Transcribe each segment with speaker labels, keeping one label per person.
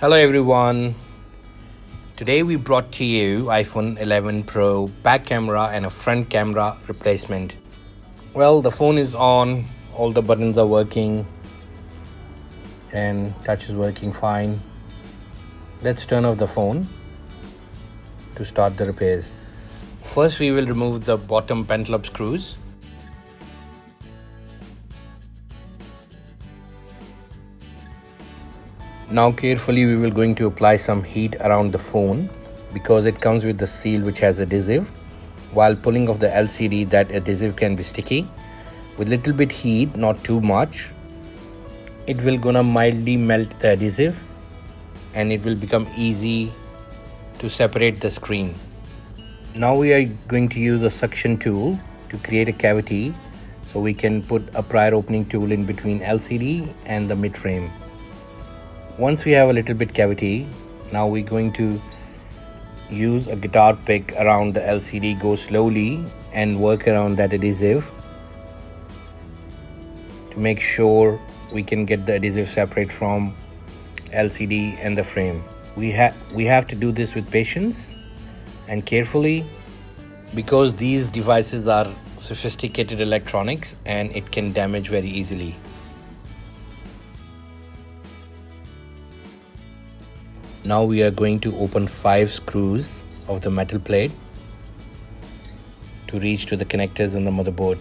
Speaker 1: Hello everyone. Today we brought to you iPhone 11 Pro back camera and a front camera replacement. Well, the phone is on, all the buttons are working and touch is working fine. Let's turn off the phone to start the repairs. First we will remove the bottom pentlobe screws. Now carefully we will going to apply some heat around the phone because it comes with the seal which has adhesive. While pulling off the LCD, that adhesive can be sticky. With little bit heat, not too much, it will gonna mildly melt the adhesive and it will become easy to separate the screen. Now we are going to use a suction tool to create a cavity so we can put a prior opening tool in between LCD and the mid frame. Once we have a little bit cavity, now we're going to use a guitar pick around the LCD, go slowly and work around that adhesive to make sure we can get the adhesive separate from LCD and the frame. We have to do this with patience and carefully because these devices are sophisticated electronics and it can damage very easily. Now we are going to open 5 screws of the metal plate to reach to the connectors on the motherboard.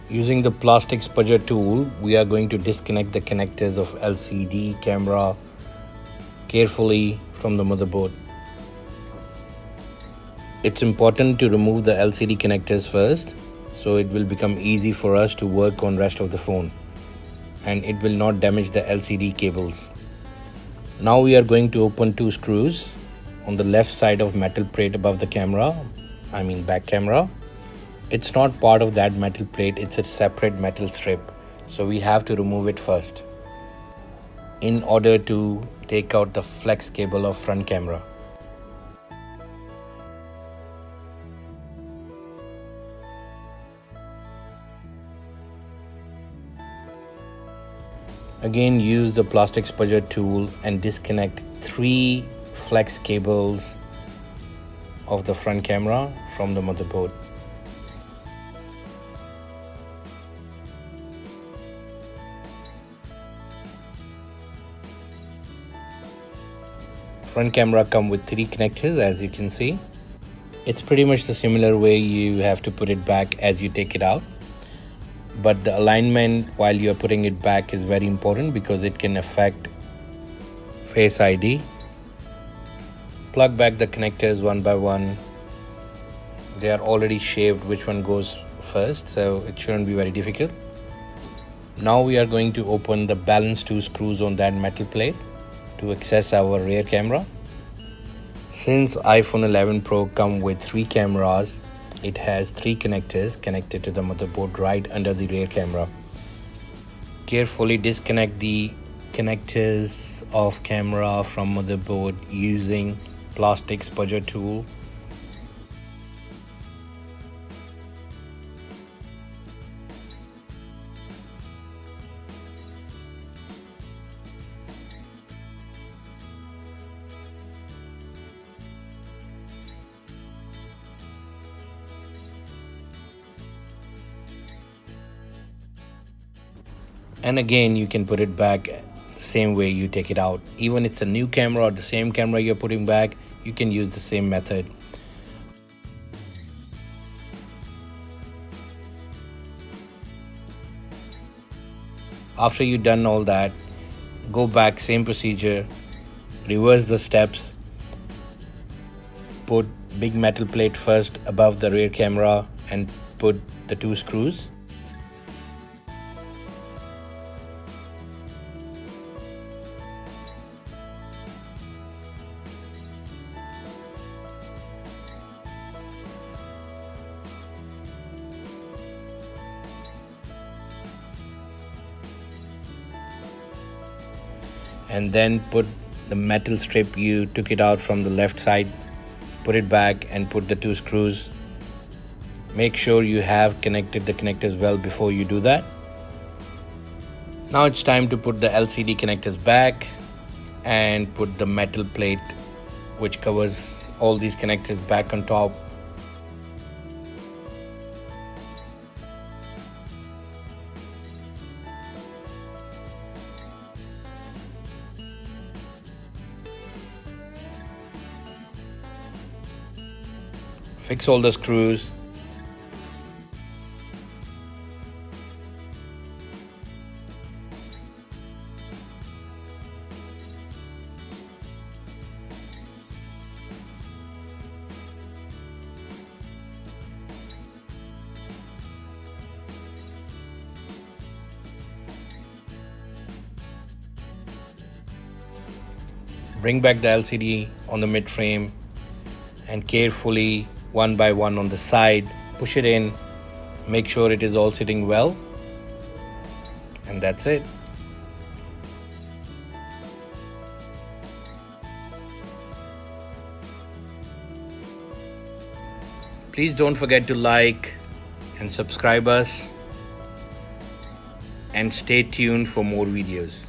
Speaker 1: Using the plastic spudger tool, we are going to disconnect the connectors of LCD camera carefully from the motherboard. It's important to remove the LCD connectors first so it will become easy for us to work on rest of the phone and it will not damage the LCD cables. Now we are going to open 2 screws on the left side of metal plate above the camera, back camera. It's not part of that metal plate, it's a separate metal strip, so we have to remove it first in order to take out the flex cable of front camera. Again, use the plastic spudger tool and disconnect 3 flex cables of the front camera from the motherboard. Front camera come with 3 connectors, as you can see. It's pretty much the similar way you have to put it back as you take it out. But the alignment while you're putting it back is very important because it can affect Face ID. Plug back the connectors one by one. They are already shaped which one goes first, so it shouldn't be very difficult. Now we are going to open the balance 2 screws on that metal plate to access our rear camera. Since iPhone 11 Pro come with 3 cameras, it has 3 connectors connected to the motherboard right under the rear camera. Carefully disconnect the connectors of camera from motherboard using plastic spudger tool. And again, you can put it back the same way you take it out. Even it's a new camera or the same camera you're putting back, you can use the same method. After you've done all that, go back, same procedure, reverse the steps, put big metal plate first above the rear camera and put the 2 screws. and then put the metal strip you took it out from the left side, put it back and put the 2 screws. Make sure you have connected the connectors well before you do that. Now it's time to put the LCD connectors back and put the metal plate which covers all these connectors back on top. Fix all the screws. Bring back the LCD on the mid frame and carefully, one by one on the side, push it in, make sure it is all sitting well, and that's it. Please don't forget to like and subscribe us, and stay tuned for more videos.